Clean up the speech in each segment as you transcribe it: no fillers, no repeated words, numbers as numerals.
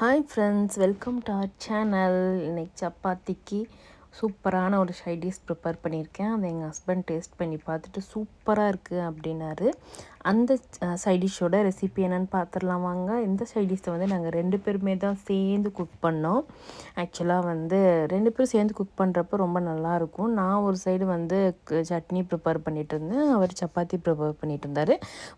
Hi friends, welcome to our channel. இன்றைக்கி சப்பாத்திக்கு சூப்பரான ஒரு சைடிஷ் ப்ரிப்பேர் பண்ணியிருக்கேன். அதை எங்கள் ஹஸ்பண்ட் டேஸ்ட் பண்ணி பார்த்துட்டு சூப்பராக இருக்குது அப்படின்னாரு. அந்த சைடிஷோட ரெசிபி என்னென்னு பார்த்துடலாம் வாங்க. இந்த சைடிஷை வந்து நாங்கள் 2 பேருமே தான் சேர்ந்து குக் பண்ணோம். ஆக்சுவலாக வந்து 2 பேரும் சேர்ந்து குக் பண்ணுறப்போ ரொம்ப நல்லாயிருக்கும். நான் ஒரு சைடு வந்து சட்னி ப்ரிப்பேர் பண்ணிகிட்டு இருந்தேன், அவர் சப்பாத்தி ப்ரிப்பேர் பண்ணிகிட்டு இருந்தார்.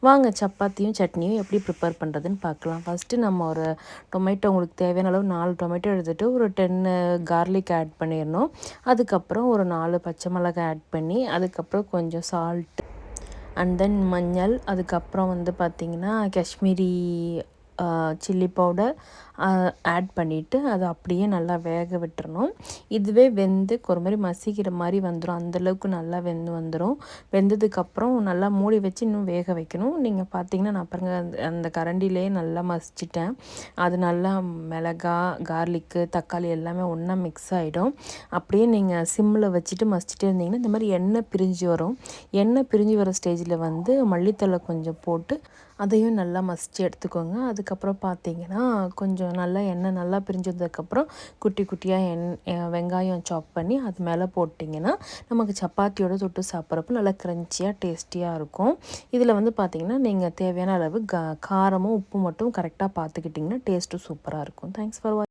வாங்க சப்பாத்தியும் சட்னியும் எப்படி ப்ரிப்பேர் பண்ணுறதுன்னு பார்க்கலாம். ஃபஸ்ட்டு நம்ம ஒரு டொமேட்டோ, உங்களுக்கு தேவையான அளவு 4 டொமேட்டோ எடுத்துகிட்டு ஒரு 10 கார்லிக் ஆட் பண்ணிடணும். அதுக்கப்புறம் ஒரு 4 பச்சை மிளகாய் ஆட் பண்ணி, அதுக்கப்புறம் கொஞ்சம் சால்ட் அண்ட் தென் மஞ்சள், அதுக்கப்புறம் வந்து பார்த்திங்கன்னா காஷ்மீரி சில்லி பவுடர் ஆட் பண்ணிவிட்டு அதை அப்படியே நல்லா வேக விட்டுறணும். இதுவே வெந்து ஒரு மாதிரி மசிக்கிற மாதிரி வந்துடும். அந்தளவுக்கு நல்லா வெந்து வந்துடும். வெந்ததுக்கப்புறம் நல்லா மூடி வச்சு இன்னும் வேக வைக்கணும். நீங்கள் பார்த்தீங்கன்னா நான் பாருங்கள் அந்த கரண்டிலே நல்லா மசிச்சிட்டேன். அது நல்லா மிளகா, கார்லிக்கு, தக்காளி எல்லாமே ஒன்றா மிக்ஸ் ஆகிடும். அப்படியே நீங்கள் சிம்மில் வச்சுட்டு மசிச்சுட்டே இருந்தீங்கன்னா இந்த மாதிரி எண்ணெய் பிரிஞ்சு வரும். எண்ணெய் பிரிஞ்சு வர ஸ்டேஜில் வந்து மல்லித்தழை கொஞ்சம் போட்டு அதையும் நல்லா மசித்து எடுத்துக்கோங்க. அதுக்கப்புறம் பார்த்தீங்கன்னா கொஞ்சம் நல்லா எண்ணெய் நல்லா பிரிஞ்சதுக்கப்புறம் குட்டி குட்டியாக வெங்காயம் சாப் பண்ணி அது மேலே போட்டிங்கன்னா நமக்கு சப்பாத்தியோட தொட்டு சாப்பிட்றப்போ நல்லா க்ரன்ச்சியாக டேஸ்டியாக இருக்கும். இதில் வந்து பார்த்திங்கன்னா நீங்கள் தேவையான அளவு காரமும் உப்பு மட்டும் கரெக்டாக பார்த்துக்கிட்டிங்கன்னா டேஸ்ட்டும் சூப்பராக இருக்கும். தேங்க்ஸ் ஃபார் வாட்சிங்.